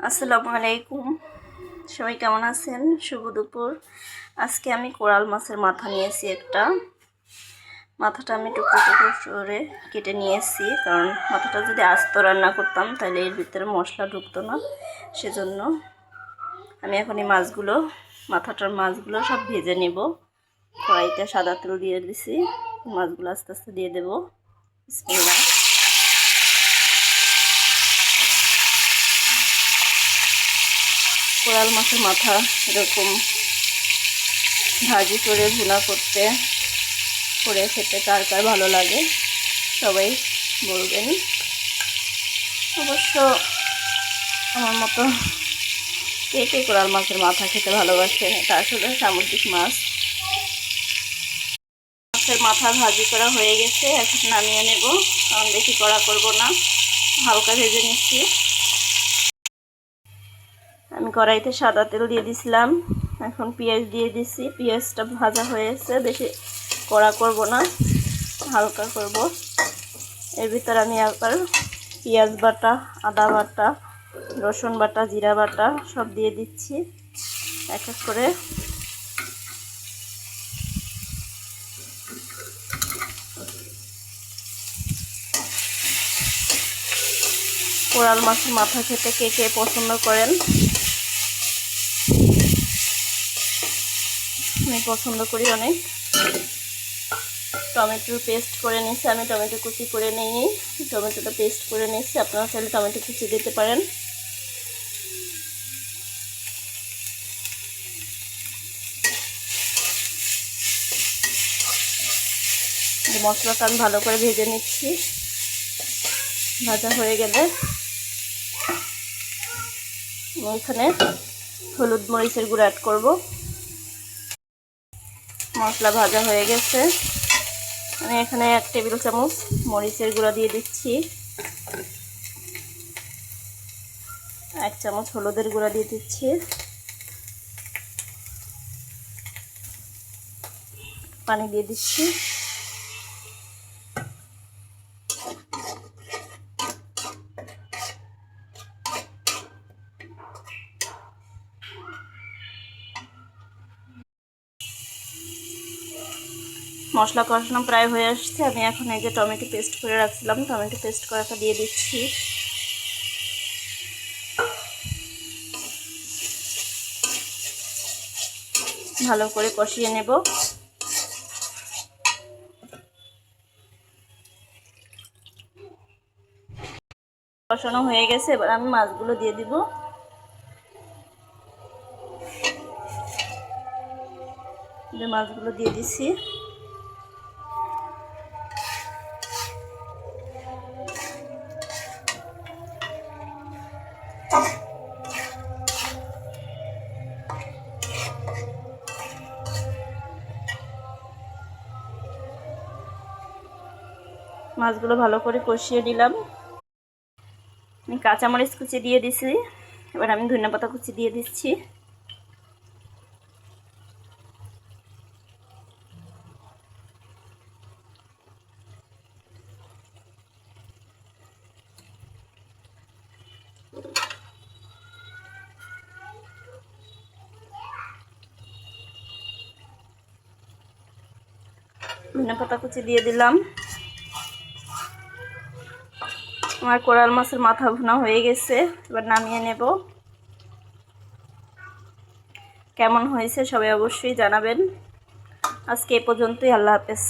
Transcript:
আসসালামু আলাইকুম, সবাই কেমন আছেন? শুভ দুপুর। আজকে আমি কোরাল মাছের মাথা নিয়েছি একটা। মাথাটা আমি টুকরো টুকরো করে কেটে নিয়েছি, কারণ মাথাটা যদি আস্ত রান্না করতাম তাহলে এর ভিতরে মশলা ঢুকতো না। সেজন্য আমি এখন এই মাথাটার মাছগুলো সব ভেজে নেব। কড়াইতে সাদা তেল দিয়ে দিছি, মাছগুলো আস্তে আস্তে দিয়ে দেবো। বিসমিল্লাহ। কোরাল মাছের মাথা এরকম ভাজি করে ভুনা করে খেতে কার কার ভালো লাগে সবাই বলবেন। অবশ্য আমার মতো কে কোরাল মাছের মাথা খেতে ভালোবাসেন। এটা আসলে সামুদ্রিক মাছ। মাছের মাথা ভাজি করা হয়ে গেছে, এখন নামিয়ে নেব, কারণ বেশি কড়া করব না, হালকা ভেজে নিচ্ছি। আমি কড়াইতে সাদা তেল দিয়ে দিছিলাম, এখন পেঁয়াজ দিয়ে দিছি। পেঁয়াজটা ভাজা হয়েছে, বেশি কড়া করব না, হালকা করব। এর ভিতর আমি আবার পেঁয়াজ বাটা, আদা বাটা, রসুন বাটা, জিরা বাটা সব দিয়ে দিচ্ছি এক এক করে। কোরাল মাছের মাথা খেতে কে কে পছন্দ করেন? আমি পছন্দ করি অনেক। টমেটো পেস্ট করে নিচ্ছি, আমি টমেটো কুচি করে নিই, টমেটোটা পেস্ট করে নিচ্ছি। আপনারা চাইলে টমেটো কুচি দিতে পারেন। মশলাটা আমি ভালো করে ভেজে নিচ্ছি। ভাজা হয়ে গেলে এখানে হলুদ মরিচের গুঁড়ো অ্যাড করব। মশলা ভাজা হয়ে গেছে, আমি এখানে 1 টেবিল চামচ মরিচের গুঁড়া দিয়ে দিচ্ছি, 1 চামচ হলুদের গুঁড়া দিয়ে দিচ্ছি, পানি দিয়ে দিচ্ছি। মশলা কষানো প্রায় হয়ে আসছে, আমি এখন এই যে টমেটো পেস্ট করে রাখছিলাম, টমেটো পেস্ট করাটা দিয়ে দিচ্ছি। ভালো করে কষিয়ে নেব। কষানো হয়ে গেছে, এবার আমি মাছগুলো দিয়ে দিব। মাছগুলো দিয়ে দিছি। মাছগুলো ভালো করে কষিয়ে নিলাম। আমি কাঁচামরিচ কুচি দিয়ে দিছি, এবার আমি ধনিয়াপাতা কুচি দিয়ে দিচ্ছি। ধনিয়াপাতা কুচি দিয়ে দিলাম। আমার কোরাল মাছের মাথা ভুনা হয়ে গেছে, এবার নামিয়ে নেব। কেমন হয়েছে সবাই অবশ্যই জানাবেন। আজকে এ পর্যন্তই, আল্লাহ হাফেজ।